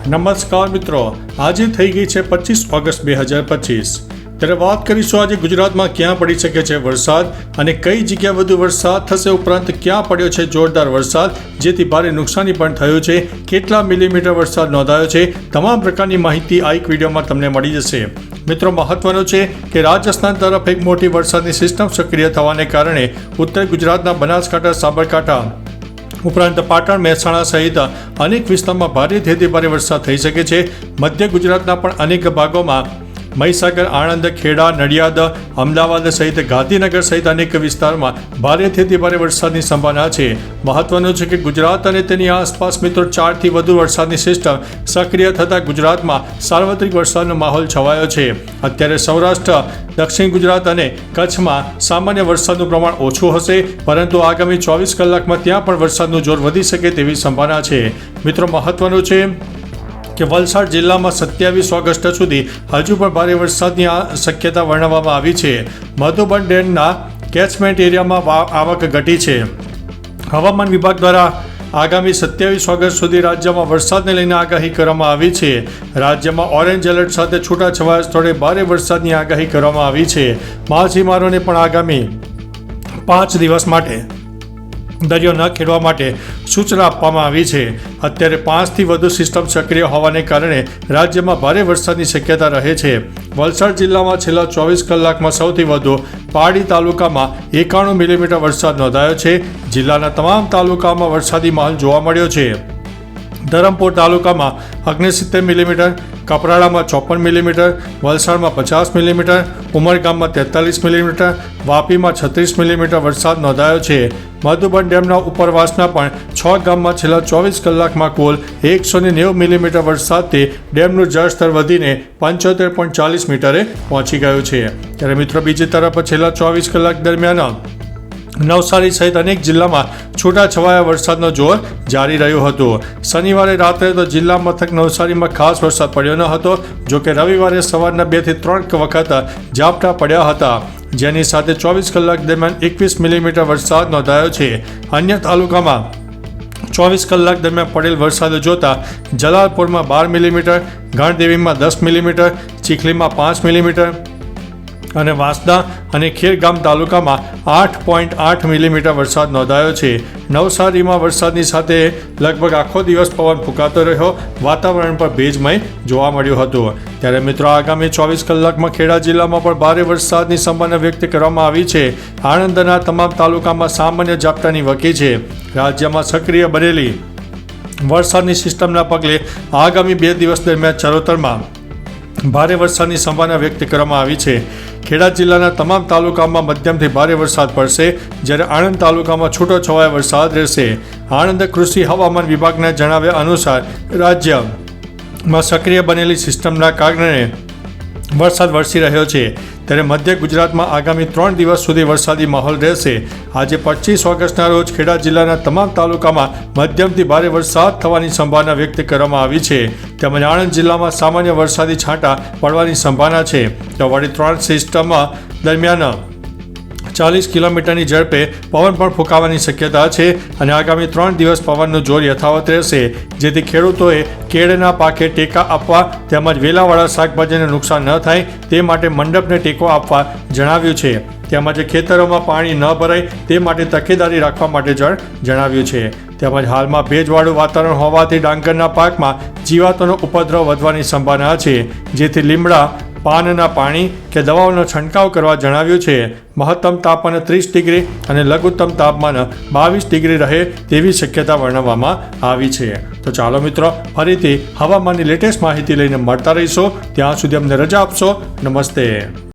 નમસ્કાર મિત્રો, આજે થઈ ગઈ છે 25 ઓગસ્ટ 2025। ત્યારે વાત કરીશું આજે ગુજરાતમાં ક્યાં પડી શકે છે વરસાદ અને કઈ જગ્યા વધુ વરસાદ થશે, ઉપરાંત ક્યાં પડ્યો છે જોરદાર વરસાદ જેથી ભારે નુકસાની પણ થયું છે, કેટલા મિલીમીટર વરસાદ નોંધાયો છે, તમામ પ્રકારની માહિતી આ એક વિડીયોમાં તમને મળી જશે। મિત્રો, મહત્વનું છે કે રાજસ્થાન તરફ એક મોટી વરસાદની સિસ્ટમ સક્રિય થવાને કારણે ઉત્તર ગુજરાતના બનાસકાંઠા, સાબરકાંઠા ઉપરાંત પાટણ, મહેસાણા સહિત અનેક વિસ્તારમાં ભારેથી ભારે વરસાદ થઈ શકે છે। મધ્ય ગુજરાતના પણ અનેક ભાગોમાં મહીસાગર, આણંદ, ખેડા, નડિયાદ, અમદાવાદ સહિત ગાંધીનગર સહિત અનેક વિસ્તારમાં ભારેથી ભારે વરસાદની સંભાવના છે। મહત્વનું છે કે ગુજરાત અને તેની આસપાસ મિત્રો 4થી વધુ વરસાદની સિસ્ટમ સક્રિય થતાં ગુજરાતમાં સાર્વત્રિક વરસાદનો માહોલ છવાયો છે। અત્યારે સૌરાષ્ટ્ર, દક્ષિણ ગુજરાત અને કચ્છમાં સામાન્ય વરસાદનું પ્રમાણ ઓછું હશે, પરંતુ આગામી 24 કલાકમાં ત્યાં પણ વરસાદનું જોર વધી શકે તેવી સંભાવના છે। મિત્રો, મહત્વનું છે કે વલસાડ જિલ્લામાં 27 ઓગસ્ટ સુધી હજુ પણ ભારે વરસાદની શક્યતા વર્ણવવામાં આવી છે। મધુબન ડેમના કેચમેન્ટ એરિયામાં આવક ઘટી છે। હવામાન વિભાગ દ્વારા આગામી 27 ઓગસ્ટ સુધી રાજ્યમાં વરસાદને લઈને આગાહી કરવામાં આવી છે। રાજ્યમાં ઓરેન્જ એલર્ટ સાથે છૂટાછવાયા સ્થળે ભારે વરસાદની આગાહી કરવામાં આવી છે। માછીમારોને પણ આગામી 5 દિવસ માટે દરિયો ન ખેડવા માટે સૂચના આપવામાં આવી છે। અત્યારે 5થી વધુ સિસ્ટમ સક્રિય હોવાને કારણે રાજ્યમાં ભારે વરસાદની શક્યતા રહે છે। વલસાડ જિલ્લામાં છેલ્લા 24 કલાકમાં સૌથી વધુ પારડી તાલુકામાં 91 મિલીમીટર વરસાદ નોંધાયો છે। જિલ્લાના તમામ તાલુકામાં વરસાદી માહોલ જોવા મળ્યો છે। ધરમપુર તાલુકામાં 69 મિલીમીટર, કપરાડામાં 54 મિલીમીટર, વલસાડમાં 50 મિલીમીટર, ઉમરગામમાં 43 મિલીમીટર, વાપીમાં 36 મિલીમીટર વરસાદ નોંધાયો છે। મધુબન ડેમના ઉપરવાસના પણ 6 ગામમાં છેલ્લા 24 કલાકમાં કુલ 190 મિલીમીટર વરસાદથી ડેમનું જળસ્તર વધીને 75.40 મીટરે પહોંચી ગયું છે। ત્યારે મિત્રો, બીજી તરફ છેલ્લા 24 કલાક દરમિયાન નવસારી સહિત અનેક જિલ્લામાં છૂટાછવાયા વરસાદનો જોર જારી રહ્યો હતો। શનિવારે રાત્રે તો જિલ્લા મથક નવસારીમાં ખાસ વરસાદ પડ્યો ન હતો, જોકે રવિવારે સવારના 2 થી 3 વખત ઝાપટા પડ્યા હતા, જેની સાથે 24 કલાક દરમિયાન 21 મિલીમીટર વરસાદ નોંધાયો છે। અન્ય તાલુકામાં 24 કલાક દરમિયાન પડેલ વરસાદ જોતા જલાલપુરમાં 12 મિલીમીટર, ગણદેવીમાં 10 મિલીમીટર, ચીખલીમાં 5 મિલીમીટર અને વાંસદા અને ખેરગામ તાલુકામાં 8.8 મિલીમીટર વરસાદ નોંધાયો છે। નવસારીમાં વરસાદની સાથે લગભગ આખો દિવસ પવન ફૂંકાતો રહ્યો, વાતાવરણ પર ભેજમય જોવા મળ્યું હતું। ત્યારે મિત્રો, આગામી 24 કલાકમાં ખેડા જિલ્લામાં પણ ભારે વરસાદની સંભાવના વ્યક્ત કરવામાં આવી છે। આણંદના તમામ તાલુકામાં સામાન્ય ઝાપટાની વકી છે। રાજ્યમાં સક્રિય બનેલી વરસાદની સિસ્ટમના પગલે આગામી 2 દિવસ દરમિયાન ચરોતરમાં ભારે વરસાદની સંભાવના વ્યક્ત કરવામાં આવી છે। ખેડા જિલ્લાના તમામ તાલુકામાં મધ્યમથી ભારે વરસાદ પડશે, જ્યારે આણંદ તાલુકામાં છૂટોછવાયો વરસાદ રહેશે। આણંદ કૃષિ હવામાન વિભાગના જણાવ્યા અનુસાર રાજ્યમાં સક્રિય બનેલી સિસ્ટમના કારણે વરસાદ વરસી રહ્યો છે। ત્યારે મધ્ય ગુજરાતમાં આગામી 3 દિવસ સુધી વરસાદી માહોલ રહેશે। આજે 25 ઓગસ્ટના રોજ ખેડા જિલ્લાના તમામ તાલુકામાં મધ્યમથી ભારે વરસાદ થવાની સંભાવના વ્યક્ત કરવામાં આવી છે। તેમજ આણંદ જિલ્લામાં સામાન્ય વરસાદી છાંટા પડવાની સંભાવના છે। તો વળી 3 સિસ્ટમ દરમિયાન 40 કિલોમીટરની ઝડપે પવન પણ ફૂંકાવાની શક્યતા છે અને આગામી 3 દિવસ પવનનું જોર યથાવત રહેશે, જેથી ખેડૂતોએ કેળના પાકે ટેકા આપવા તેમજ વેલાવાળા શાકભાજીને નુકસાન ન થાય તે માટે મંડપને ટેકો આપવા જણાવ્યું છે। તેમજ ખેતરોમાં પાણી ન ભરાય તે માટે તકેદારી રાખવા માટે જણાવ્યું છે। તેમજ હાલમાં ભેજવાળું વાતાવરણ હોવાથી ડાંગરના પાકમાં જીવાતોનો ઉપદ્રવ વધવાની સંભાવના છે, જેથી લીમડા પાનના પાણી કે દવાઓનો છંટકાવ કરવા જણાવ્યું છે। મહત્તમ તાપમાન 30 ડિગ્રી અને લઘુત્તમ તાપમાન 22 ડિગ્રી રહે તેવી શક્યતા વર્ણવવામાં આવી છે। તો ચાલો મિત્રો, ફરીથી હવામાનની લેટેસ્ટ માહિતી લઈને મળતા રહીશો। ત્યાં સુધી અમને રજા આપશો। નમસ્તે।